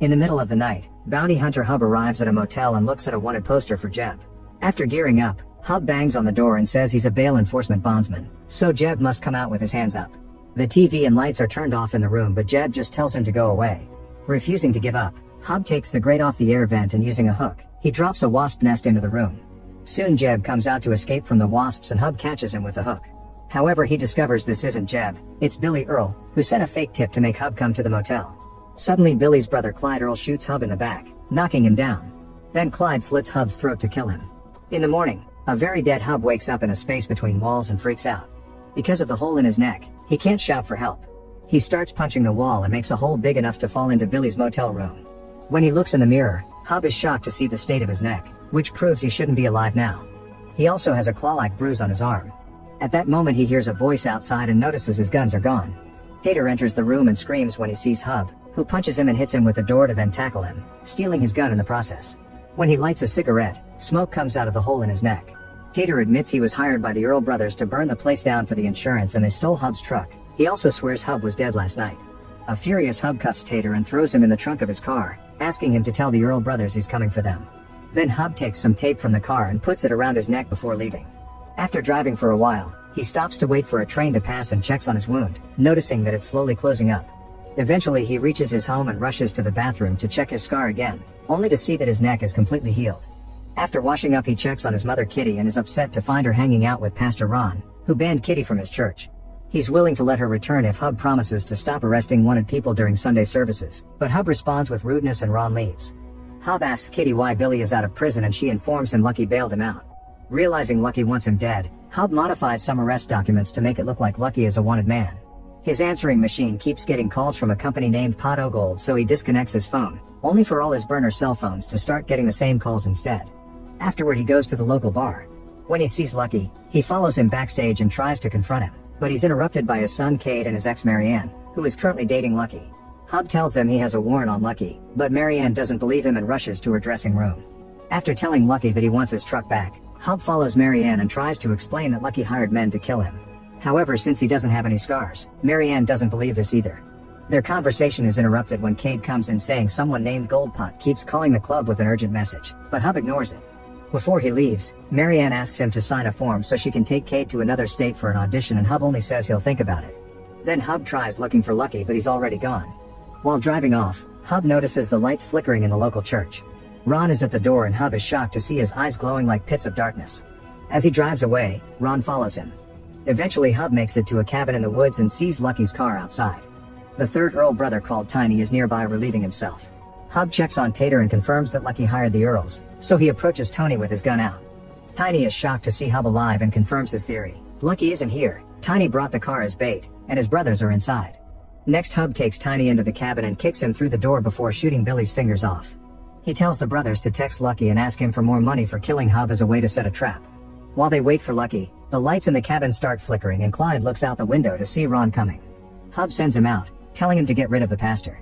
In the middle of the night, bounty hunter Hub arrives at a motel and looks at a wanted poster for Jeb. After gearing up, Hub bangs on the door and says he's a bail enforcement bondsman, so Jeb must come out with his hands up. The TV and lights are turned off in the room, but Jeb just tells him to go away. Refusing to give up, Hub takes the grate off the air vent and using a hook, he drops a wasp nest into the room. Soon Jeb comes out to escape from the wasps and Hub catches him with the hook. However, he discovers this isn't Jeb, it's Billy Earl, who sent a fake tip to make Hub come to the motel. Suddenly Billy's brother Clyde Earl shoots Hub in the back, knocking him down. Then Clyde slits Hub's throat to kill him. In the morning, a very dead Hub wakes up in a space between walls and freaks out. Because of the hole in his neck, he can't shout for help. He starts punching the wall and makes a hole big enough to fall into Billy's motel room. When he looks in the mirror, Hub is shocked to see the state of his neck, which proves he shouldn't be alive now. He also has a claw-like bruise on his arm. At that moment he hears a voice outside and notices his guns are gone. Tater enters the room and screams when he sees Hub, who punches him and hits him with the door to then tackle him, stealing his gun in the process. When he lights a cigarette, smoke comes out of the hole in his neck. Tater admits he was hired by the Earl brothers to burn the place down for the insurance and they stole Hub's truck. He also swears Hub was dead last night. A furious Hub cuffs Tater and throws him in the trunk of his car, asking him to tell the Earl brothers he's coming for them. Then Hub takes some tape from the car and puts it around his neck before leaving. After driving for a while, he stops to wait for a train to pass and checks on his wound, noticing that it's slowly closing up. Eventually he reaches his home and rushes to the bathroom to check his scar again, only to see that his neck is completely healed. After washing up he checks on his mother Kitty and is upset to find her hanging out with Pastor Ron, who banned Kitty from his church. He's willing to let her return if Hub promises to stop arresting wanted people during Sunday services, but Hub responds with rudeness and Ron leaves. Hub asks Kitty why Billy is out of prison and she informs him Lucky bailed him out. Realizing Lucky wants him dead, Hub modifies some arrest documents to make it look like Lucky is a wanted man. His answering machine keeps getting calls from a company named Pot O Gold, so he disconnects his phone, only for all his burner cell phones to start getting the same calls instead. Afterward he goes to the local bar. When he sees Lucky, he follows him backstage and tries to confront him, but he's interrupted by his son Cade and his ex Marianne, who is currently dating Lucky. Hub tells them he has a warrant on Lucky, but Marianne doesn't believe him and rushes to her dressing room. After telling Lucky that he wants his truck back, Hub follows Marianne and tries to explain that Lucky hired men to kill him. However, since he doesn't have any scars, Marianne doesn't believe this either. Their conversation is interrupted when Cade comes in saying someone named Goldpot keeps calling the club with an urgent message, but Hub ignores it. Before he leaves, Marianne asks him to sign a form so she can take Cade to another state for an audition and Hub only says he'll think about it. Then Hub tries looking for Lucky but he's already gone. While driving off, Hub notices the lights flickering in the local church. Ron is at the door and Hub is shocked to see his eyes glowing like pits of darkness. As he drives away, Ron follows him. Eventually Hub makes it to a cabin in the woods and sees Lucky's car outside. The third Earl brother called Tiny is nearby relieving himself. Hub checks on Tater and confirms that Lucky hired the Earls, so he approaches Tony with his gun out. Tiny is shocked to see Hub alive and confirms his theory. Lucky isn't here, Tiny brought the car as bait, and his brothers are inside. Next Hub takes Tiny into the cabin and kicks him through the door before shooting Billy's fingers off. He tells the brothers to text Lucky and ask him for more money for killing Hub as a way to set a trap. While they wait for Lucky, the lights in the cabin start flickering and Clyde looks out the window to see Ron coming. Hub sends him out, telling him to get rid of the pastor.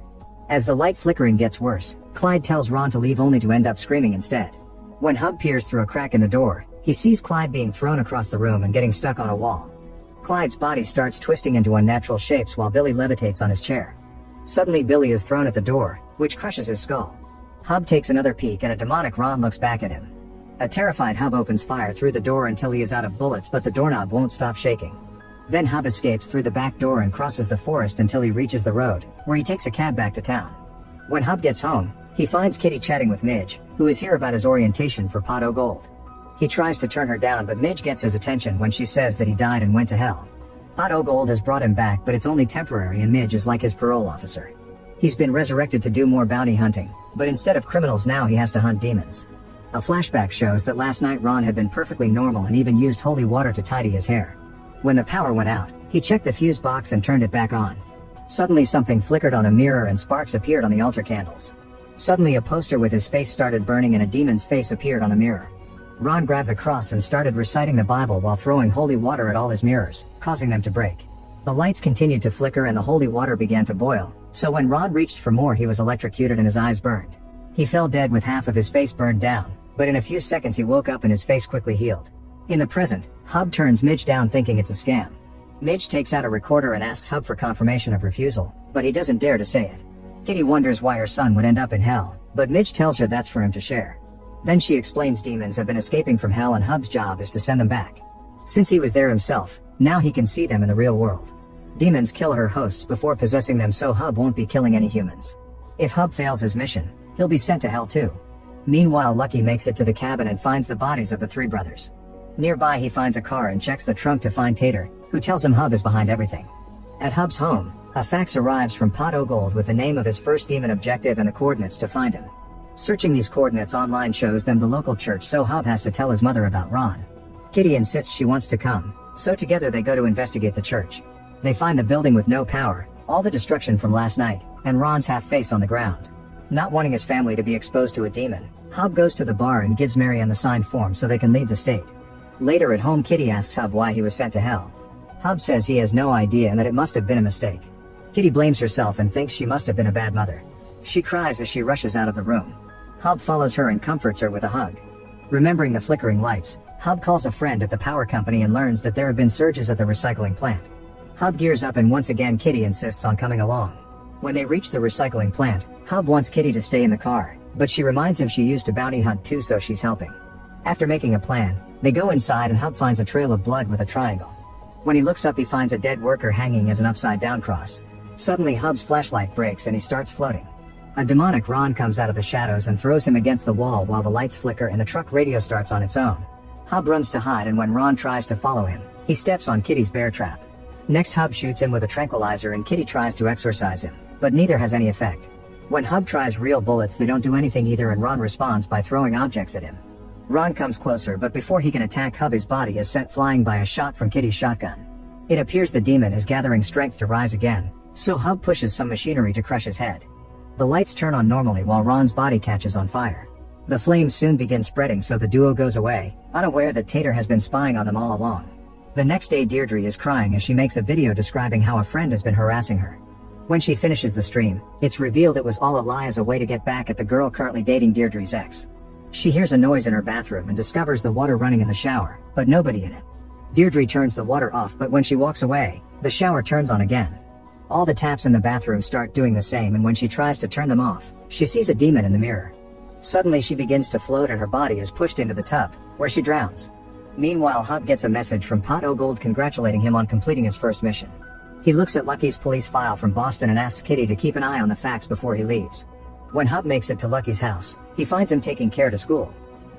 As the light flickering gets worse, Clyde tells Ron to leave only to end up screaming instead. When Hub peers through a crack in the door, he sees Clyde being thrown across the room and getting stuck on a wall. Clyde's body starts twisting into unnatural shapes while Billy levitates on his chair. Suddenly Billy is thrown at the door, which crushes his skull. Hub takes another peek and a demonic Ron looks back at him. A terrified Hub opens fire through the door until he is out of bullets, but the doorknob won't stop shaking. Then Hub escapes through the back door and crosses the forest until he reaches the road, where he takes a cab back to town. When Hub gets home, he finds Kitty chatting with Midge, who is here about his orientation for Pot O Gold. He tries to turn her down, but Midge gets his attention when she says that he died and went to hell. Pot O Gold has brought him back, but it's only temporary and Midge is like his parole officer. He's been resurrected to do more bounty hunting, but instead of criminals now he has to hunt demons. A flashback shows that last night Ron had been perfectly normal and even used holy water to tidy his hair. When the power went out, he checked the fuse box and turned it back on. Suddenly something flickered on a mirror and sparks appeared on the altar candles. Suddenly a poster with his face started burning and a demon's face appeared on a mirror. Ron grabbed a cross and started reciting the Bible while throwing holy water at all his mirrors, causing them to break. The lights continued to flicker and the holy water began to boil, so when Ron reached for more he was electrocuted and his eyes burned. He fell dead with half of his face burned down, but in a few seconds he woke up and his face quickly healed. In the present, Hub turns Midge down thinking it's a scam. Midge takes out a recorder and asks Hub for confirmation of refusal, but he doesn't dare to say it. Kitty wonders why her son would end up in hell, but Midge tells her that's for him to share. Then she explains demons have been escaping from hell and Hub's job is to send them back. Since he was there himself, now he can see them in the real world. Demons kill her hosts before possessing them, so Hub won't be killing any humans. If Hub fails his mission, he'll be sent to hell too. Meanwhile, Lucky makes it to the cabin and finds the bodies of the three brothers. Nearby he finds a car and checks the trunk to find Tater, who tells him Hub is behind everything. At Hub's home, a fax arrives from Pot O'Gold with the name of his first demon objective and the coordinates to find him. Searching these coordinates online shows them the local church, so Hub has to tell his mother about Ron. Kitty insists she wants to come, so together they go to investigate the church. They find the building with no power, all the destruction from last night, and Ron's half-face on the ground. Not wanting his family to be exposed to a demon, Hub goes to the bar and gives Marianne the signed form so they can leave the state. Later at home, Kitty asks Hub why he was sent to hell. Hub says he has no idea and that it must have been a mistake. Kitty blames herself and thinks she must have been a bad mother. She cries as she rushes out of the room. Hub follows her and comforts her with a hug. Remembering the flickering lights, Hub calls a friend at the power company and learns that there have been surges at the recycling plant. Hub gears up and once again Kitty insists on coming along. When they reach the recycling plant, Hub wants Kitty to stay in the car, but she reminds him she used to bounty hunt too, so she's helping. After making a plan, they go inside and Hub finds a trail of blood with a triangle. When he looks up, he finds a dead worker hanging as an upside-down cross. Suddenly Hub's flashlight breaks and he starts floating. A demonic Ron comes out of the shadows and throws him against the wall while the lights flicker and the truck radio starts on its own. Hub runs to hide, and when Ron tries to follow him, he steps on Kitty's bear trap. Next, Hub shoots him with a tranquilizer and Kitty tries to exorcise him, but neither has any effect. When Hub tries real bullets, they don't do anything either, and Ron responds by throwing objects at him. Ron comes closer, but before he can attack Hub, his body is sent flying by a shot from Kitty's shotgun. It appears the demon is gathering strength to rise again, so Hub pushes some machinery to crush his head. The lights turn on normally while Ron's body catches on fire. The flames soon begin spreading, so the duo goes away, unaware that Tater has been spying on them all along. The next day, Deirdre is crying as she makes a video describing how a friend has been harassing her. When she finishes the stream, it's revealed it was all a lie as a way to get back at the girl currently dating Deirdre's ex. She hears a noise in her bathroom and discovers the water running in the shower, but nobody in it. Deirdre turns the water off, but when she walks away, the shower turns on again. All the taps in the bathroom start doing the same, and when she tries to turn them off, she sees a demon in the mirror. Suddenly she begins to float and her body is pushed into the tub, where she drowns. Meanwhile, Hub gets a message from Pot O'Gold congratulating him on completing his first mission. He looks at Lucky's police file from Boston and asks Kitty to keep an eye on the fax before he leaves. When Hub makes it to Lucky's house, he finds him taking Care to school.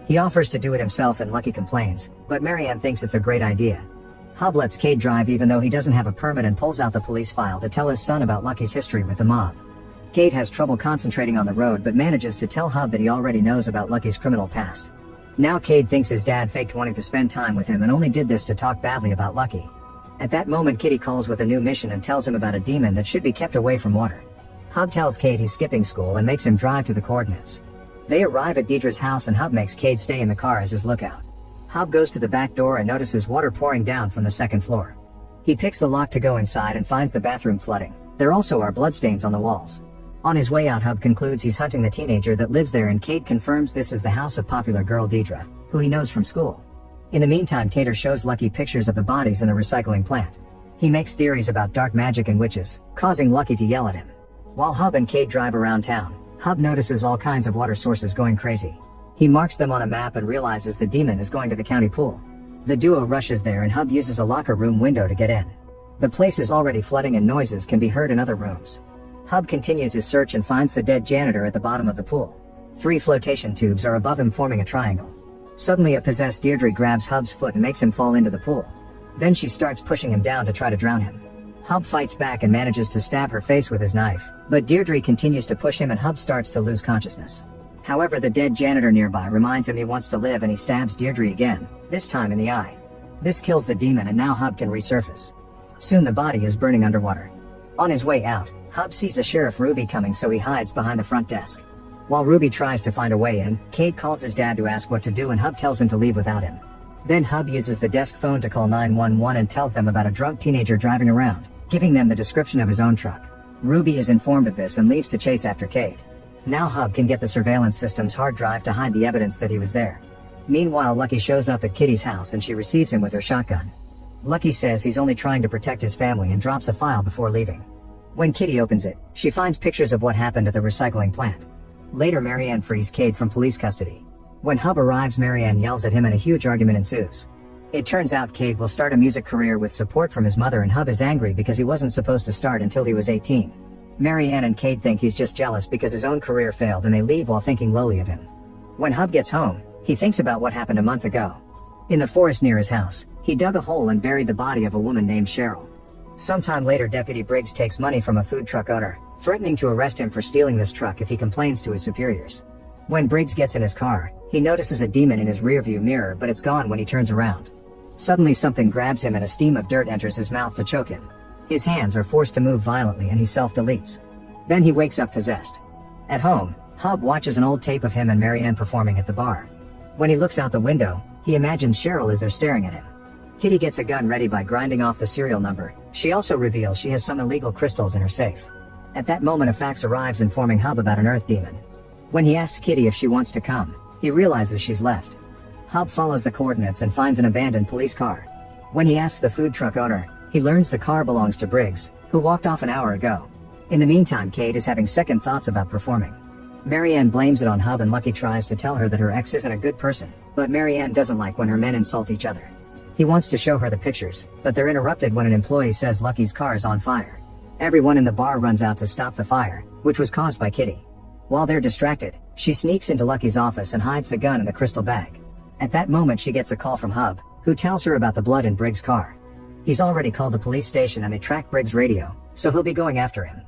He offers to do it himself and Lucky complains, but Marianne thinks it's a great idea. Hub lets Cade drive even though he doesn't have a permit and pulls out the police file to tell his son about Lucky's history with the mob. Cade has trouble concentrating on the road but manages to tell Hub that he already knows about Lucky's criminal past. Now Cade thinks his dad faked wanting to spend time with him and only did this to talk badly about Lucky. At that moment, Kitty calls with a new mission and tells him about a demon that should be kept away from water. Hub tells Cade he's skipping school and makes him drive to the coordinates. They arrive at Deirdre's house and Hub makes Cade stay in the car as his lookout. Hub goes to the back door and notices water pouring down from the second floor. He picks the lock to go inside and finds the bathroom flooding. There also are bloodstains on the walls. On his way out, Hub concludes he's hunting the teenager that lives there, and Cade confirms this is the house of popular girl Deidre, who he knows from school. In the meantime, Tater shows Lucky pictures of the bodies in the recycling plant. He makes theories about dark magic and witches, causing Lucky to yell at him. While Hub and Cade drive around town, Hub notices all kinds of water sources going crazy. He marks them on a map and realizes the demon is going to the county pool. The duo rushes there and Hub uses a locker room window to get in. The place is already flooding and noises can be heard in other rooms. Hub continues his search and finds the dead janitor at the bottom of the pool. 3 flotation tubes are above him, forming a triangle. Suddenly a possessed Deirdre grabs Hub's foot and makes him fall into the pool. Then she starts pushing him down to try to drown him. Hub fights back and manages to stab her face with his knife, but Deirdre continues to push him and Hub starts to lose consciousness. However, the dead janitor nearby reminds him he wants to live and he stabs Deirdre again, this time in the eye. This kills the demon and now Hub can resurface. Soon the body is burning underwater. On his way out, Hub sees a Sheriff Ruby coming, so he hides behind the front desk. While Ruby tries to find a way in, Cade calls his dad to ask what to do and Hub tells him to leave without him. Then Hub uses the desk phone to call 911 and tells them about a drunk teenager driving around, giving them the description of his own truck. Ruby is informed of this and leaves to chase after Cade. Now Hub can get the surveillance system's hard drive to hide the evidence that he was there. Meanwhile, Lucky shows up at Kitty's house and she receives him with her shotgun. Lucky says he's only trying to protect his family and drops a file before leaving. When Kitty opens it, she finds pictures of what happened at the recycling plant. Later, Marianne frees Cade from police custody. When Hub arrives, Marianne yells at him and a huge argument ensues. It turns out Cade will start a music career with support from his mother, and Hub is angry because he wasn't supposed to start until he was 18. Marianne and Cade think he's just jealous because his own career failed, and they leave while thinking lowly of him. When Hub gets home, he thinks about what happened a month ago. In the forest near his house, he dug a hole and buried the body of a woman named Cheryl. Sometime later, Deputy Briggs takes money from a food truck owner, threatening to arrest him for stealing this truck if he complains to his superiors. When Briggs gets in his car, he notices a demon in his rearview mirror, but it's gone when he turns around. Suddenly something grabs him and a steam of dirt enters his mouth to choke him. His hands are forced to move violently and he self-deletes. Then he wakes up possessed. At home, Hub watches an old tape of him and Marianne performing at the bar. When he looks out the window, he imagines Cheryl is there staring at him. Kitty gets a gun ready by grinding off the serial number. She also reveals she has some illegal crystals in her safe. At that moment, a fax arrives informing Hub about an earth demon. When he asks Kitty if she wants to come, he realizes she's left. Hub follows the coordinates and finds an abandoned police car. When he asks the food truck owner, he learns the car belongs to Briggs, who walked off an hour ago. In the meantime, Cade is having second thoughts about performing. Marianne blames it on Hub, and Lucky tries to tell her that her ex isn't a good person, but Marianne doesn't like when her men insult each other. He wants to show her the pictures, but they're interrupted when an employee says Lucky's car is on fire. Everyone in the bar runs out to stop the fire, which was caused by Kitty. While they're distracted, she sneaks into Lucky's office and hides the gun in the crystal bag. At that moment, she gets a call from Hub, who tells her about the blood in Briggs' car. He's already called the police station and they track Briggs' radio, so he'll be going after him.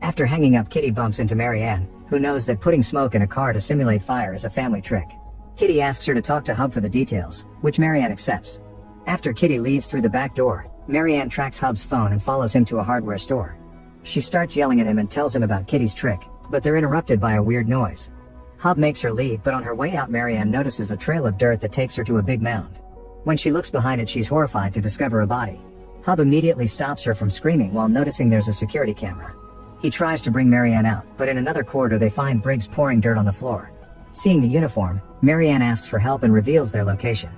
After hanging up, Kitty bumps into Marianne, who knows that putting smoke in a car to simulate fire is a family trick. Kitty asks her to talk to Hub for the details, which Marianne accepts. After Kitty leaves through the back door, Marianne tracks Hub's phone and follows him to a hardware store. She starts yelling at him and tells him about Kitty's trick, but they're interrupted by a weird noise. Hub makes her leave, but on her way out, Marianne notices a trail of dirt that takes her to a big mound. When she looks behind it, she's horrified to discover a body. Hub immediately stops her from screaming while noticing there's a security camera. He tries to bring Marianne out, but in another corridor they find Briggs pouring dirt on the floor. Seeing the uniform, Marianne asks for help and reveals their location.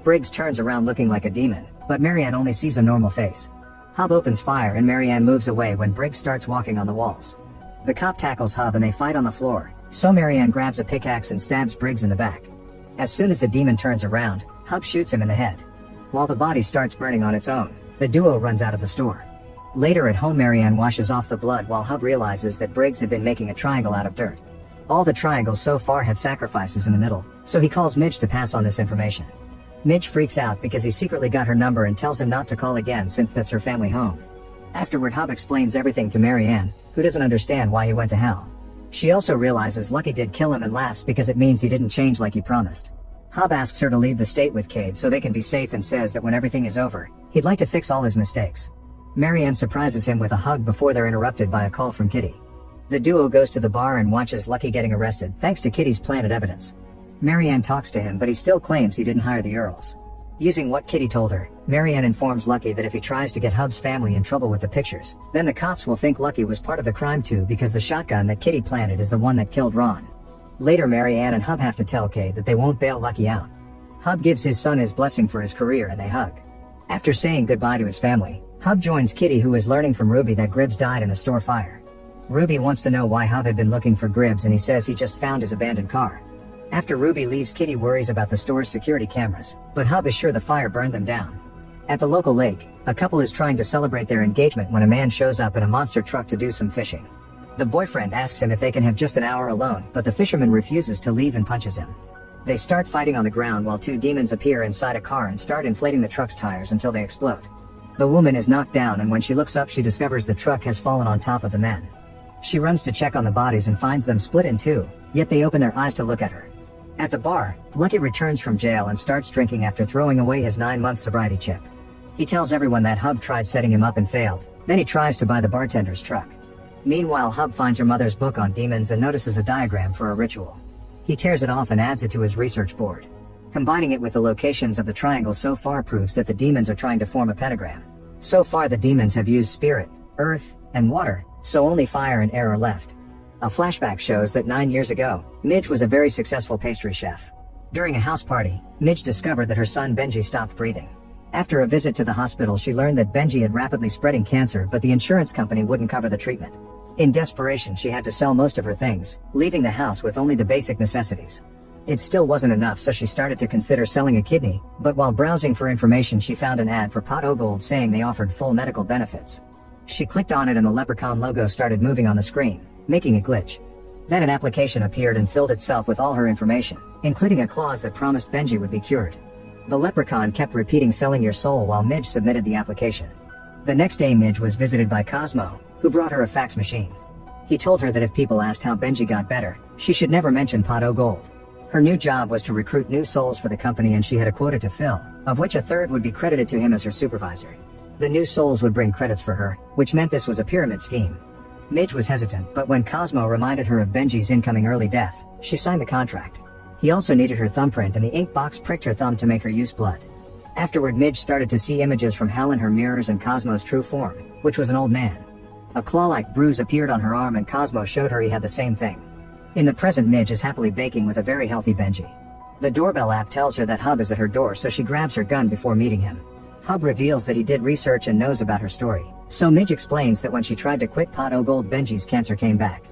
Briggs turns around looking like a demon, but Marianne only sees a normal face. Hub opens fire and Marianne moves away when Briggs starts walking on the walls. The cop tackles Hub and they fight on the floor, so Marianne grabs a pickaxe and stabs Briggs in the back. As soon as the demon turns around, Hub shoots him in the head. While the body starts burning on its own, the duo runs out of the store. Later at home, Marianne washes off the blood while Hub realizes that Briggs had been making a triangle out of dirt. All the triangles so far had sacrifices in the middle, so he calls Midge to pass on this information. Midge freaks out because he secretly got her number and tells him not to call again since that's her family home. Afterward, Hub explains everything to Marianne, who doesn't understand why he went to hell. She also realizes Lucky did kill him and laughs because it means he didn't change like he promised. Hub asks her to leave the state with Cade so they can be safe and says that when everything is over, he'd like to fix all his mistakes. Marianne surprises him with a hug before they're interrupted by a call from Kitty. The duo goes to the bar and watches Lucky getting arrested thanks to Kitty's planted evidence. Marianne talks to him, but he still claims he didn't hire the Earls. Using what Kitty told her, Marianne informs Lucky that if he tries to get Hub's family in trouble with the pictures, then the cops will think Lucky was part of the crime too, because the shotgun that Kitty planted is the one that killed Ron. Later, Marianne and Hub have to tell Cade that they won't bail Lucky out. Hub gives his son his blessing for his career and they hug. After saying goodbye to his family, Hub joins Kitty, who is learning from Ruby that Gribbs died in a store fire. Ruby wants to know why Hub had been looking for Gribbs and he says he just found his abandoned car. After Ruby leaves, Kitty worries about the store's security cameras, but Hub is sure the fire burned them down. At the local lake, a couple is trying to celebrate their engagement when a man shows up in a monster truck to do some fishing. The boyfriend asks him if they can have just an hour alone, but the fisherman refuses to leave and punches him. They start fighting on the ground while two demons appear inside a car and start inflating the truck's tires until they explode. The woman is knocked down, and when she looks up she discovers the truck has fallen on top of the men. She runs to check on the bodies and finds them split in two, yet they open their eyes to look at her. At the bar, Lucky returns from jail and starts drinking after throwing away his 9-month sobriety chip. He tells everyone that Hub tried setting him up and failed, then he tries to buy the bartender's truck. Meanwhile, Hub finds her mother's book on demons and notices a diagram for a ritual. He tears it off and adds it to his research board. Combining it with the locations of the triangles so far proves that the demons are trying to form a pentagram. So far the demons have used spirit, earth, and water, so only fire and air are left. A flashback shows that 9 years ago, Midge was a very successful pastry chef. During a house party, Midge discovered that her son Benji stopped breathing. After a visit to the hospital, she learned that Benji had rapidly spreading cancer, but the insurance company wouldn't cover the treatment. In desperation, she had to sell most of her things, leaving the house with only the basic necessities. It still wasn't enough, so she started to consider selling a kidney, but while browsing for information she found an ad for Pot O Gold saying they offered full medical benefits. She clicked on it and the leprechaun logo started moving on the screen, making a glitch. Then an application appeared and filled itself with all her information, including a clause that promised Benji would be cured. The leprechaun kept repeating selling your soul while Midge submitted the application. The next day Midge was visited by Cosmo, who brought her a fax machine. He told her that if people asked how Benji got better, she should never mention Pot O Gold. Her new job was to recruit new souls for the company and she had a quota to fill, of which a third would be credited to him as her supervisor. The new souls would bring credits for her, which meant this was a pyramid scheme. Midge was hesitant, but when Cosmo reminded her of Benji's incoming early death, she signed the contract. He also needed her thumbprint and the ink box pricked her thumb to make her use blood. Afterward, Midge started to see images from hell in her mirrors and Cosmo's true form, which was an old man. A claw-like bruise appeared on her arm and Cosmo showed her he had the same thing. In the present, Midge is happily baking with a very healthy Benji. The doorbell app tells her that Hub is at her door, so she grabs her gun before meeting him. Hub reveals that he did research and knows about her story, so Midge explains that when she tried to quit Pot O Gold, Benji's cancer came back.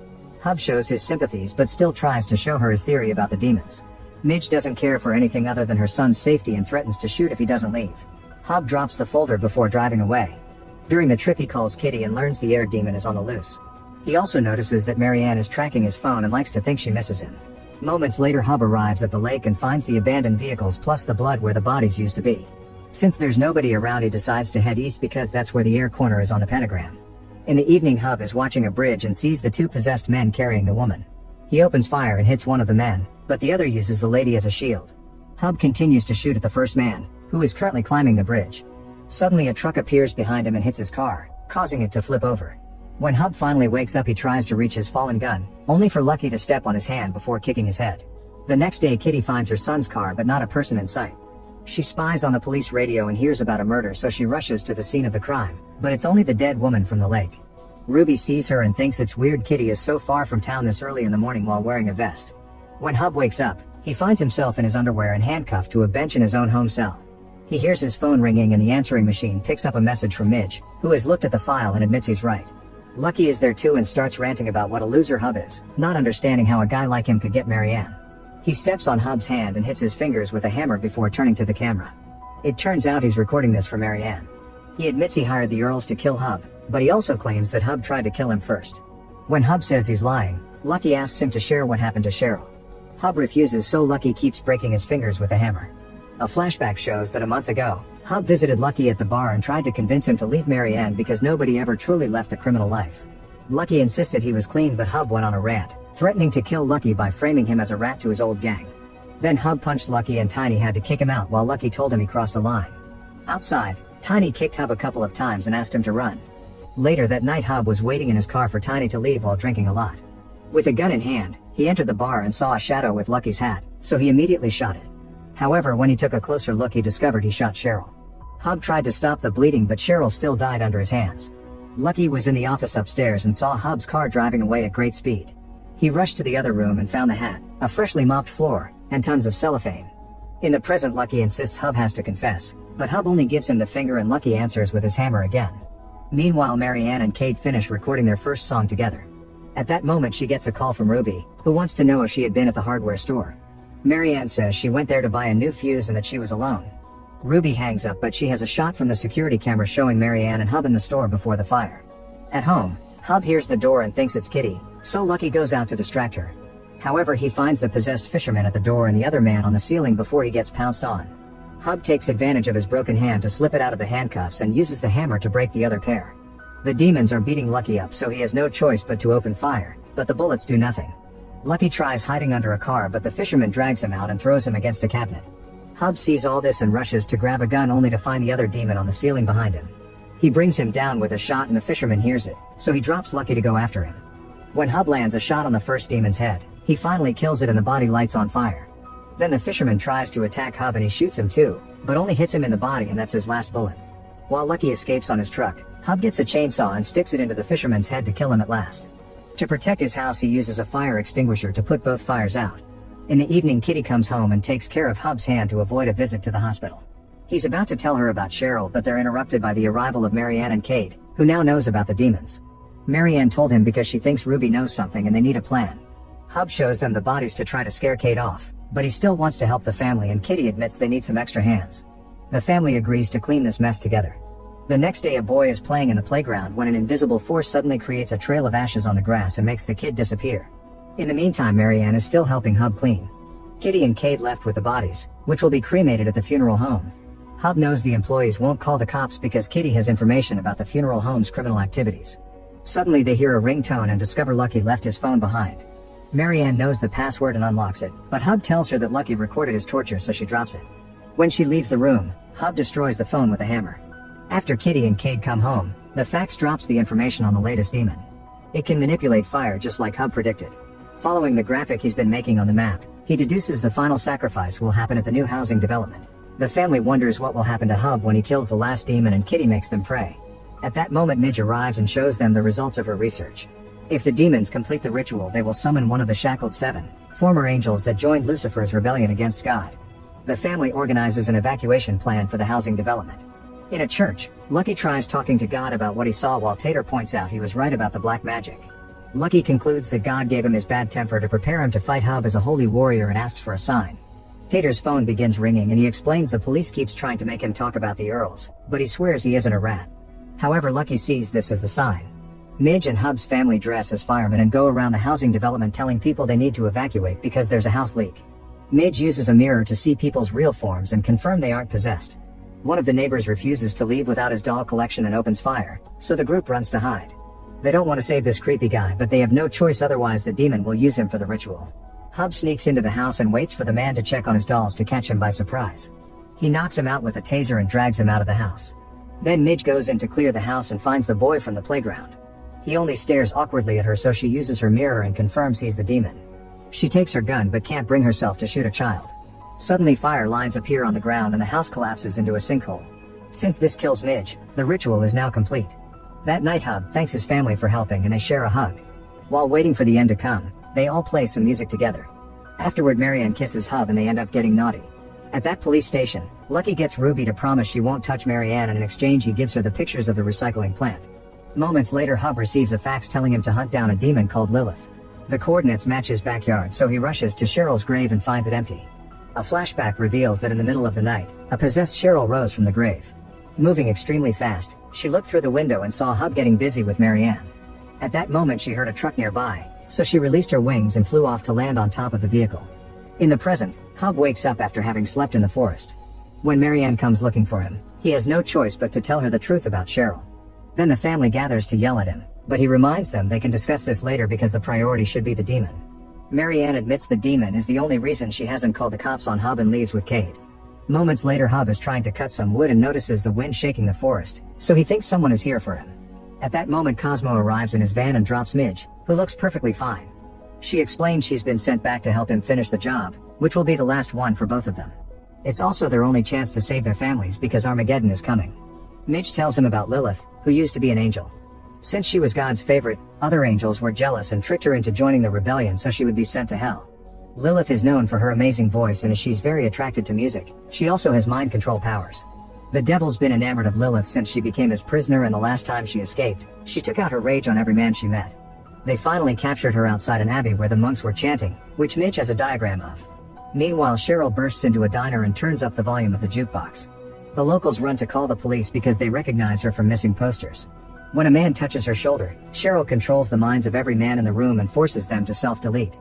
Hub shows his sympathies but still tries to show her his theory about the demons. Midge doesn't care for anything other than her son's safety and threatens to shoot if he doesn't leave. Hub drops the folder before driving away. During the trip he calls Kitty and learns the air demon is on the loose. He also notices that Marianne is tracking his phone and likes to think she misses him. Moments later, Hub arrives at the lake and finds the abandoned vehicles plus the blood where the bodies used to be. Since there's nobody around, he decides to head east because that's where the air corner is on the pentagram. In the evening, Hub is watching a bridge and sees the two possessed men carrying the woman. He opens fire and hits one of the men, but the other uses the lady as a shield. Hub continues to shoot at the first man, who is currently climbing the bridge. Suddenly a truck appears behind him and hits his car, causing it to flip over. When Hub finally wakes up, he tries to reach his fallen gun, only for Lucky to step on his hand before kicking his head. The next day, Kitty finds her son's car but not a person in sight. She spies on the police radio and hears about a murder, so she rushes to the scene of the crime, but it's only the dead woman from the lake. Ruby sees her and thinks it's weird Kitty is so far from town this early in the morning while wearing a vest. When Hub wakes up, he finds himself in his underwear and handcuffed to a bench in his own home cell. He hears his phone ringing and the answering machine picks up a message from Midge, who has looked at the file and admits he's right. Lucky is there too and starts ranting about what a loser Hub is, not understanding how a guy like him could get Marianne. He steps on Hub's hand and hits his fingers with a hammer before turning to the camera. It turns out he's recording this for Marianne. He admits he hired the Earls to kill Hub, but he also claims that Hub tried to kill him first. When Hub says he's lying, Lucky asks him to share what happened to Cheryl. Hub refuses, so Lucky keeps breaking his fingers with a hammer. A flashback shows that a month ago, Hub visited Lucky at the bar and tried to convince him to leave Marianne because nobody ever truly left the criminal life. Lucky insisted he was clean, but Hub went on a rant, threatening to kill Lucky by framing him as a rat to his old gang. Then Hub punched Lucky and Tiny had to kick him out while Lucky told him he crossed a line. Outside, Tiny kicked Hub a couple of times and asked him to run. Later that night, Hub was waiting in his car for Tiny to leave while drinking a lot. With a gun in hand, he entered the bar and saw a shadow with Lucky's hat, so he immediately shot it. However, when he took a closer look, he discovered he shot Cheryl. Hub tried to stop the bleeding, but Cheryl still died under his hands. Lucky was in the office upstairs and saw Hub's car driving away at great speed. He rushed to the other room and found the hat, a freshly mopped floor, and tons of cellophane. In the present, Lucky insists Hub has to confess, but Hub only gives him the finger and Lucky answers with his hammer again. Meanwhile, Marianne and Kate finish recording their first song together. At that moment, she gets a call from Ruby, who wants to know if she had been at the hardware store. Marianne says she went there to buy a new fuse and that she was alone. Ruby hangs up, but she has a shot from the security camera showing Marianne and Hub in the store before the fire. At home, Hub hears the door and thinks it's Kitty, so Lucky goes out to distract her. However, he finds the possessed fisherman at the door and the other man on the ceiling before he gets pounced on. Hub takes advantage of his broken hand to slip it out of the handcuffs and uses the hammer to break the other pair. The demons are beating Lucky up, so he has no choice but to open fire, but the bullets do nothing. Lucky tries hiding under a car, but the fisherman drags him out and throws him against a cabinet. Hub sees all this and rushes to grab a gun, only to find the other demon on the ceiling behind him. He brings him down with a shot and the fisherman hears it, so he drops Lucky to go after him. When Hub lands a shot on the first demon's head, he finally kills it and the body lights on fire. Then the fisherman tries to attack Hub and he shoots him too, but only hits him in the body, and that's his last bullet. While Lucky escapes on his truck, Hub gets a chainsaw and sticks it into the fisherman's head to kill him at last. To protect his house, he uses a fire extinguisher to put both fires out. In the evening, Kitty comes home and takes care of Hub's hand to avoid a visit to the hospital. He's about to tell her about Cheryl, but they're interrupted by the arrival of Marianne and Kate, who now knows about the demons. Marianne told him because she thinks Ruby knows something and they need a plan. Hub shows them the bodies to try to scare Kate off, but he still wants to help the family, and Kitty admits they need some extra hands. The family agrees to clean this mess together. The next day, a boy is playing in the playground when an invisible force suddenly creates a trail of ashes on the grass and makes the kid disappear. In the meantime, Marianne is still helping Hub clean. Kitty and Kate left with the bodies, which will be cremated at the funeral home. Hub knows the employees won't call the cops because Kitty has information about the funeral home's criminal activities. Suddenly they hear a ringtone and discover Lucky left his phone behind. Marianne knows the password and unlocks it, but Hub tells her that Lucky recorded his torture, so she drops it. When she leaves the room, Hub destroys the phone with a hammer. After Kitty and Kate come home, the fax drops the information on the latest demon. It can manipulate fire just like Hub predicted. Following the graphic he's been making on the map, he deduces the final sacrifice will happen at the new housing development. The family wonders what will happen to Hub when he kills the last demon, and Kitty makes them pray. At that moment, Midge arrives and shows them the results of her research. If the demons complete the ritual, they will summon one of the shackled 7 former angels that joined Lucifer's rebellion against God. The family organizes an evacuation plan for the housing development. In a church, Lucky tries talking to God about what he saw, while Tater points out he was right about the black magic. Lucky concludes that God gave him his bad temper to prepare him to fight Hub as a holy warrior and asks for a sign. Tater's phone begins ringing and he explains the police keeps trying to make him talk about the Earls, but he swears he isn't a rat. However, Lucky sees this as the sign. Midge and Hub's family dress as firemen and go around the housing development telling people they need to evacuate because there's a house leak. Midge uses a mirror to see people's real forms and confirm they aren't possessed. One of the neighbors refuses to leave without his doll collection and opens fire, so the group runs to hide. They don't want to save this creepy guy, but they have no choice, otherwise the demon will use him for the ritual. Hub sneaks into the house and waits for the man to check on his dolls to catch him by surprise. He knocks him out with a taser and drags him out of the house. Then Midge goes in to clear the house and finds the boy from the playground. He only stares awkwardly at her, so she uses her mirror and confirms he's the demon. She takes her gun but can't bring herself to shoot a child. Suddenly fire lines appear on the ground and the house collapses into a sinkhole. Since this kills Midge, the ritual is now complete. That night Hub thanks his family for helping and they share a hug. While waiting for the end to come, they all play some music together. Afterward, Marianne kisses Hub and they end up getting naughty. At that police station, Lucky gets Ruby to promise she won't touch Marianne, and in exchange he gives her the pictures of the recycling plant. Moments later, Hub receives a fax telling him to hunt down a demon called Lilith. The coordinates match his backyard, so he rushes to Cheryl's grave and finds it empty. A flashback reveals that in the middle of the night, a possessed Cheryl rose from the grave. Moving extremely fast, she looked through the window and saw Hub getting busy with Marianne. At that moment she heard a truck nearby, so she released her wings and flew off to land on top of the vehicle. In the present, Hub wakes up after having slept in the forest. When Marianne comes looking for him, he has no choice but to tell her the truth about Cheryl. Then the family gathers to yell at him, but he reminds them they can discuss this later because the priority should be the demon. Marianne admits the demon is the only reason she hasn't called the cops on Hub and leaves with Kate. Moments later, Hub is trying to cut some wood and notices the wind shaking the forest, so he thinks someone is here for him. At that moment, Cosmo arrives in his van and drops Midge, who looks perfectly fine. She explains she's been sent back to help him finish the job, which will be the last one for both of them. It's also their only chance to save their families because Armageddon is coming. Midge tells him about Lilith, who used to be an angel. Since she was God's favorite, other angels were jealous and tricked her into joining the rebellion so she would be sent to hell. Lilith is known for her amazing voice, and as she's very attracted to music, she also has mind control powers. The devil's been enamored of Lilith since she became his prisoner, and the last time she escaped, she took out her rage on every man she met. They finally captured her outside an abbey where the monks were chanting, which Midge has a diagram of. Meanwhile, Cheryl bursts into a diner and turns up the volume of the jukebox. The locals run to call the police because they recognize her from missing posters. When a man touches her shoulder, Cheryl controls the minds of every man in the room and forces them to self-delete.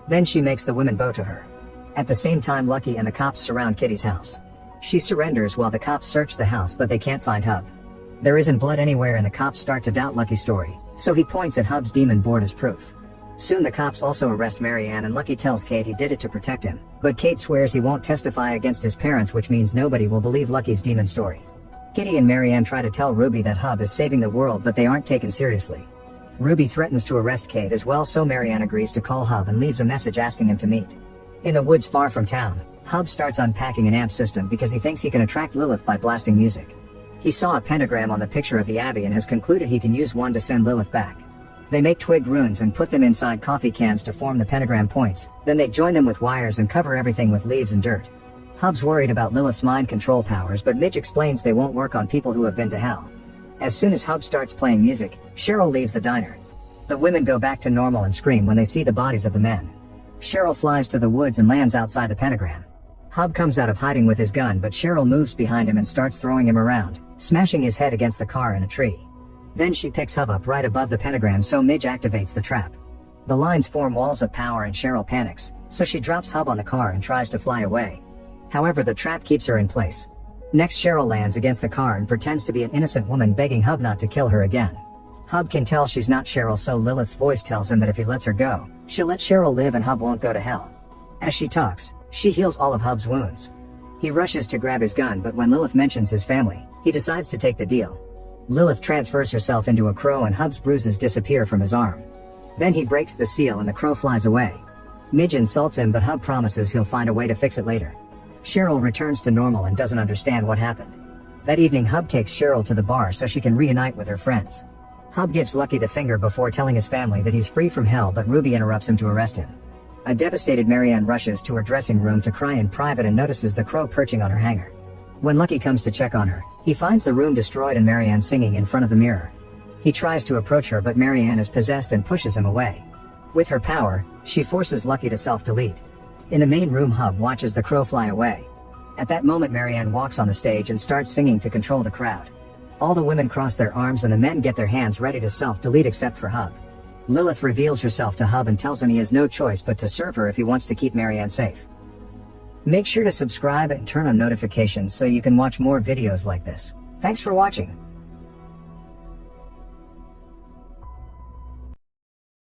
Then she makes the women bow to her. At the same time, Lucky and the cops surround Kitty's house. She surrenders while the cops search the house, but they can't find Hub. There isn't blood anywhere and the cops start to doubt Lucky's story, so he points at Hub's demon board as proof. Soon the cops also arrest Marianne, and Lucky tells Kate he did it to protect him, but Kate swears he won't testify against his parents, which means nobody will believe Lucky's demon story. Kitty and Marianne try to tell Ruby that Hub is saving the world, but they aren't taken seriously. Ruby threatens to arrest Kate as well, so Marianne agrees to call Hub and leaves a message asking him to meet. In the woods far from town, Hub starts unpacking an amp system because he thinks he can attract Lilith by blasting music. He saw a pentagram on the picture of the abbey and has concluded he can use one to send Lilith back. They make twig runes and put them inside coffee cans to form the pentagram points, then they join them with wires and cover everything with leaves and dirt. Hub's worried about Lilith's mind control powers, but Midge explains they won't work on people who have been to hell. As soon as Hub starts playing music, Cheryl leaves the diner. The women go back to normal and scream when they see the bodies of the men. Cheryl flies to the woods and lands outside the pentagram. Hub comes out of hiding with his gun, but Cheryl moves behind him and starts throwing him around, smashing his head against the car and a tree. Then she picks Hub up right above the pentagram, so Midge activates the trap. The lines form walls of power and Cheryl panics, so she drops Hub on the car and tries to fly away. However, the trap keeps her in place. Next, Cheryl lands against the car and pretends to be an innocent woman, begging Hub not to kill her again. Hub can tell she's not Cheryl, so Lilith's voice tells him that if he lets her go, she'll let Cheryl live and Hub won't go to hell. As she talks, she heals all of Hub's wounds. He rushes to grab his gun, but when Lilith mentions his family, he decides to take the deal. Lilith transfers herself into a crow and Hub's bruises disappear from his arm. Then he breaks the seal and the crow flies away. Midge insults him, but Hub promises he'll find a way to fix it later. Cheryl returns to normal and doesn't understand what happened. That evening, Hub takes Cheryl to the bar so she can reunite with her friends. Hub gives Lucky the finger before telling his family that he's free from hell, but Ruby interrupts him to arrest him. A devastated Marianne rushes to her dressing room to cry in private and notices the crow perching on her hanger. When Lucky comes to check on her, he finds the room destroyed and Marianne singing in front of the mirror. He tries to approach her, but Marianne is possessed and pushes him away. With her power, she forces Lucky to self-delete. In the main room, Hub watches the crow fly away. At that moment, Marianne walks on the stage and starts singing to control the crowd. All the women cross their arms and the men get their hands ready to self-delete except for Hub. Lilith reveals herself to Hub and tells him he has no choice but to serve her if he wants to keep Marianne safe. Make sure to subscribe and turn on notifications so you can watch more videos like this. Thanks for watching.